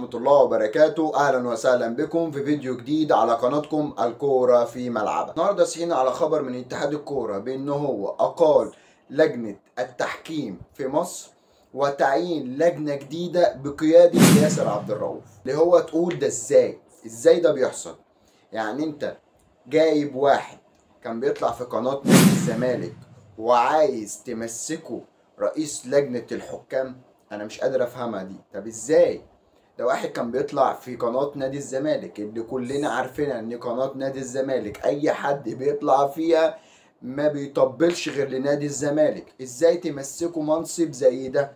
ورحمة الله وبركاته. أهلا وسهلا بكم في فيديو جديد على قناتكم الكورة في ملعبها. النهاردة صحينا على خبر من اتحاد الكورة بأنه هو أقال لجنة التحكيم في مصر وتعيين لجنة جديدة بقيادة ياسر عبد الرؤوف. اللي هو تقول ده ازاي ده بيحصل؟ يعني انت جايب واحد كان بيطلع في قناة نادي الزمالك وعايز تمسكه رئيس لجنة الحكام؟ انا مش قادر افهمها دي. طب ازاي؟ ده واحد كان بيطلع في قناة نادي الزمالك اللي كلنا عارفينها ان قناة نادي الزمالك اي حد بيطلع فيها ما بيطبلش غير لنادي الزمالك. ازاي تمسكوا منصب زي ده؟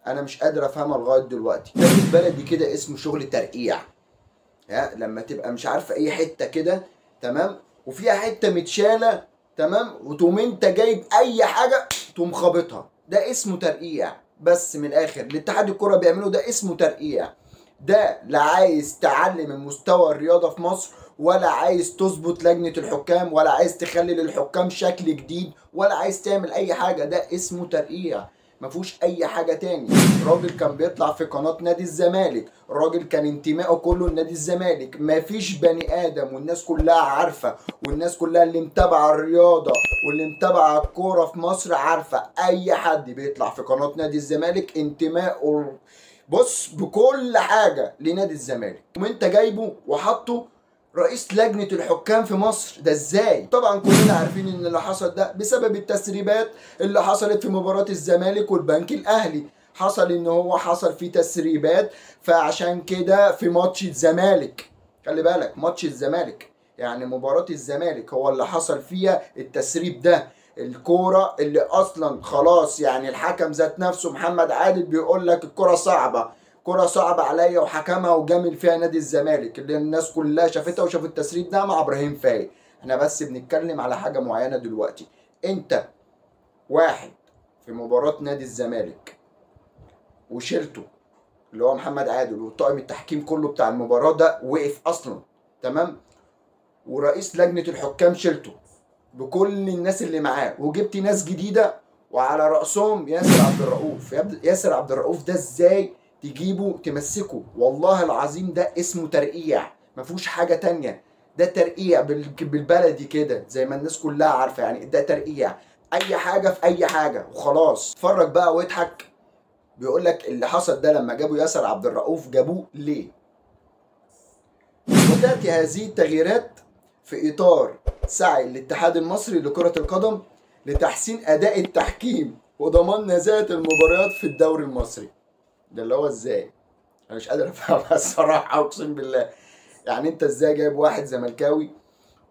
انا مش قادر افهمها لغاية دلوقتي. ده بالبلدي كده اسمه شغل ترقيع. لما تبقى مش عارفه اي حته كده تمام وفيها حته متشاله تمام وتقوم انت جايب اي حاجه تقوم خابطها، ده اسمه ترقيع. بس من الاخر الاتحاد الكوره بيعمله ده اسمه ترقيع. ده لا عايز تعلي من مستوى الرياضه في مصر، ولا عايز تظبط لجنه الحكام، ولا عايز تخلي للحكام شكل جديد، ولا عايز تعمل اي حاجه. ده اسمه ترقيع، مفيهوش اي حاجه تاني. راجل كان بيطلع في قناه نادي الزمالك، راجل كان انتمائه كله لنادي الزمالك، مفيش بني ادم والناس كلها عارفه، والناس كلها اللي متابعه الرياضه واللي متابعه الكوره في مصر عارفه اي حد بيطلع في قناه نادي الزمالك انتمائه بص بكل حاجه لنادي الزمالك، وانت جايبه وحطه رئيس لجنة الحكام في مصر. ده ازاي؟ طبعا كلنا عارفين ان اللي حصل ده بسبب التسريبات اللي حصلت في مباراة الزمالك والبنك الاهلي. حصل ان هو حصل فيه تسريبات، فعشان كده في ماتش الزمالك، خلي بالك ماتش الزمالك يعني مباراة الزمالك هو اللي حصل فيها التسريب ده. الكورة اللي اصلا خلاص يعني الحكم ذات نفسه محمد عادل بيقول لك الكورة صعبة، كرة صعبة عليا وحكمها وجامل فيها نادي الزمالك اللي الناس كلها شافتها وشافت التسريب ده مع ابراهيم فايق. احنا بس بنتكلم على حاجة معينة دلوقتي. انت واحد في مباراة نادي الزمالك وشلته اللي هو محمد عادل وطاقم التحكيم كله بتاع المباراة ده وقف اصلا تمام، ورئيس لجنة الحكام شلته بكل الناس اللي معاه وجبت ناس جديدة وعلى رأسهم ياسر عبد الرؤوف. ياسر عبد الرؤوف ده ازاي تجيبه تمسكه؟ والله العظيم ده اسمه ترقيع، مفيهوش حاجة تانية. ده ترقيع بالبلدي كده زي ما الناس كلها عارفة، يعني ده ترقيع اي حاجة في اي حاجة وخلاص. اتفرج بقى واضحك. بيقول لك اللي حصل ده لما جابوا ياسر عبد الرؤوف جابوه ليه؟ وتأتي هذه التغييرات في اطار سعي الاتحاد المصري لكرة القدم لتحسين اداء التحكيم وضمان نزاهة المباريات في الدوري المصري. ده اللي هو ازاي؟ انا مش قادر افهمها الصراحه اقسم بالله. يعني انت ازاي جايب واحد زملكاوي،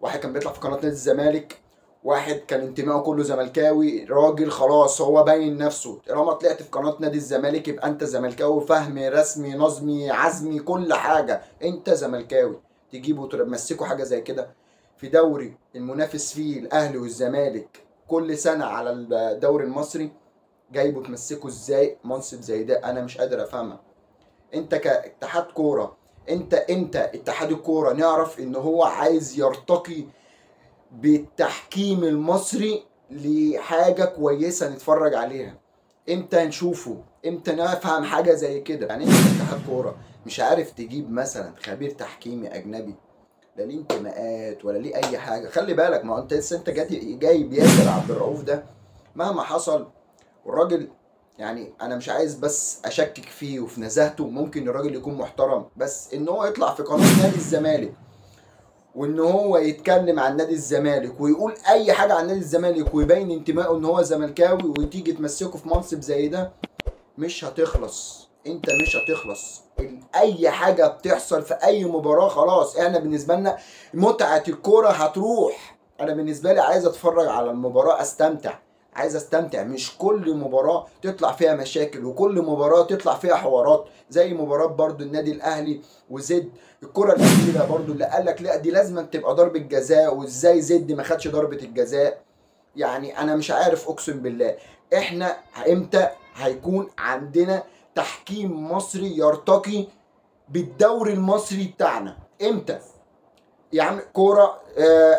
واحد كان بيطلع في قناه نادي الزمالك، واحد كان انتمائه كله زملكاوي، راجل خلاص هو باين نفسه طالما طلعت في قناه نادي الزمالك يبقى انت زملكاوي فهمي رسمي نظمي عزمي كل حاجه، انت زملكاوي. تجيبه وتمسكه حاجه زي كده في دوري المنافس فيه الاهلي والزمالك كل سنه على الدوري المصري؟ جايبه تمسكه ازاي منصب زي ده؟ انا مش قادر افهمها. انت كاتحاد كوره، انت اتحاد الكوره نعرف ان هو عايز يرتقي بالتحكيم المصري لحاجه كويسه نتفرج عليها. امتى نشوفه؟ امتى نفهم حاجه زي كده؟ يعني انت كاتحاد كوره مش عارف تجيب مثلا خبير تحكيمي اجنبي لا ليه انتماءات ولا ليه اي حاجه؟ خلي بالك ما هو انت لسه انت جايب ياسر عبد الرؤوف ده مهما حصل والراجل يعني انا مش عايز بس اشكك فيه وفي نزاهته، ممكن الراجل يكون محترم، بس ان هو يطلع في قناه نادي الزمالك وان هو يتكلم عن نادي الزمالك ويقول اي حاجه عن نادي الزمالك ويبين انتمائه ان هو زملكاوي وتيجي تمسكه في منصب زي ده، مش هتخلص. انت مش هتخلص. اي حاجه بتحصل في اي مباراه خلاص احنا بالنسبه لنا متعه الكوره هتروح. انا بالنسبه لي عايز اتفرج على المباراه استمتع، عايز استمتع، مش كل مباراه تطلع فيها مشاكل وكل مباراه تطلع فيها حوارات زي مباراه برضو النادي الاهلي وزد الكره الاخيره برضو اللي قال لك لا دي لازم تبقى ضربه جزاء وازاي زد ما خدش ضربه الجزاء. يعني انا مش عارف اقسم بالله احنا امتى هيكون عندنا تحكيم مصري يرتقي بالدوري المصري بتاعنا؟ امتى؟ يا عم كوره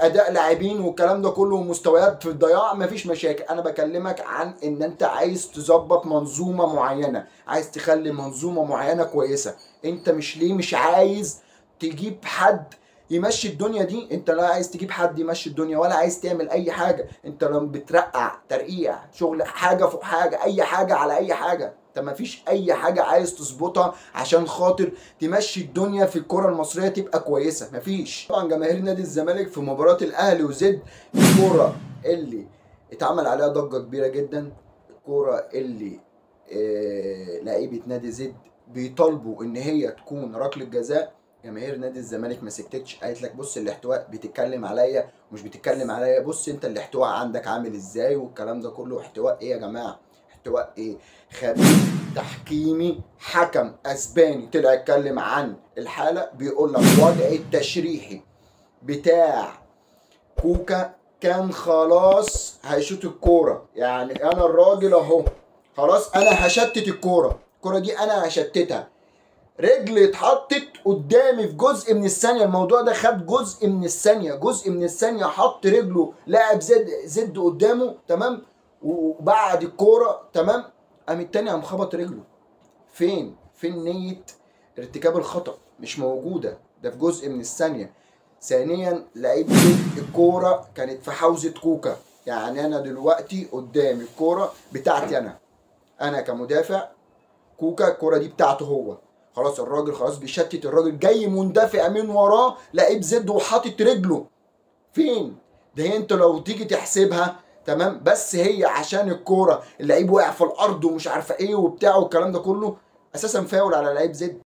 اداء لاعبين والكلام ده كله ومستويات في الضياع مفيش مشاكل. انا بكلمك عن ان انت عايز تظبط منظومه معينه، عايز تخلي منظومه معينه كويسه. انت مش عايز تجيب حد يمشي الدنيا دي. انت لا عايز تجيب حد يمشي الدنيا ولا عايز تعمل اي حاجه. انت لما بترقع ترقيع شغل حاجه فوق حاجه، اي حاجه على اي حاجه، انت مفيش اي حاجه عايز تظبطها عشان خاطر تمشي الدنيا في الكره المصريه تبقى كويسه. مفيش. طبعا جماهير نادي الزمالك في مباراه الاهلي وزد، الكوره اللي اتعمل عليها ضجه كبيره جدا، الكوره اللي لعيبه نادي زد بيطالبوا ان هي تكون ركله جزاء، جماهير نادي الزمالك ما سكتتش، قالت لك بص الاحتواء بتتكلم عليا ومش بتتكلم عليا، بص انت الاحتواء عندك عامل ازاي والكلام ده كله. احتواء ايه يا جماعه؟ احتواء ايه؟ خبير تحكيمي حكم اسباني طلع اتكلم عن الحاله، بيقول لك وضع التشريحي بتاع كوكا كان خلاص هيشوط الكوره. يعني انا الراجل اهو خلاص انا هشتت الكوره دي انا هشتتها، رجل اتحطت قدامي في جزء من الثانيه، الموضوع ده خد جزء من الثانيه، حط رجله لاعب زد قدامه تمام، وبعد الكوره تمام قام التاني قام خبط رجله. فين نيه ارتكاب الخطا؟ مش موجوده، ده في جزء من الثانيه. ثانيا لعيب الكوره كانت في حوزه كوكا، يعني انا دلوقتي قدامي الكوره بتاعتي انا كمدافع، كوكا الكوره دي بتاعته هو، خلاص الراجل خلاص بيشتت، الراجل جاي مندفع من وراه لعيب زد وحاطط رجله. فين ده؟ هي انت لو تيجي تحسبها تمام، بس هي عشان الكوره اللعيب وقع في الارض ومش عارفه ايه وبتاع والكلام ده كله، اساسا فاول على لعيب زد.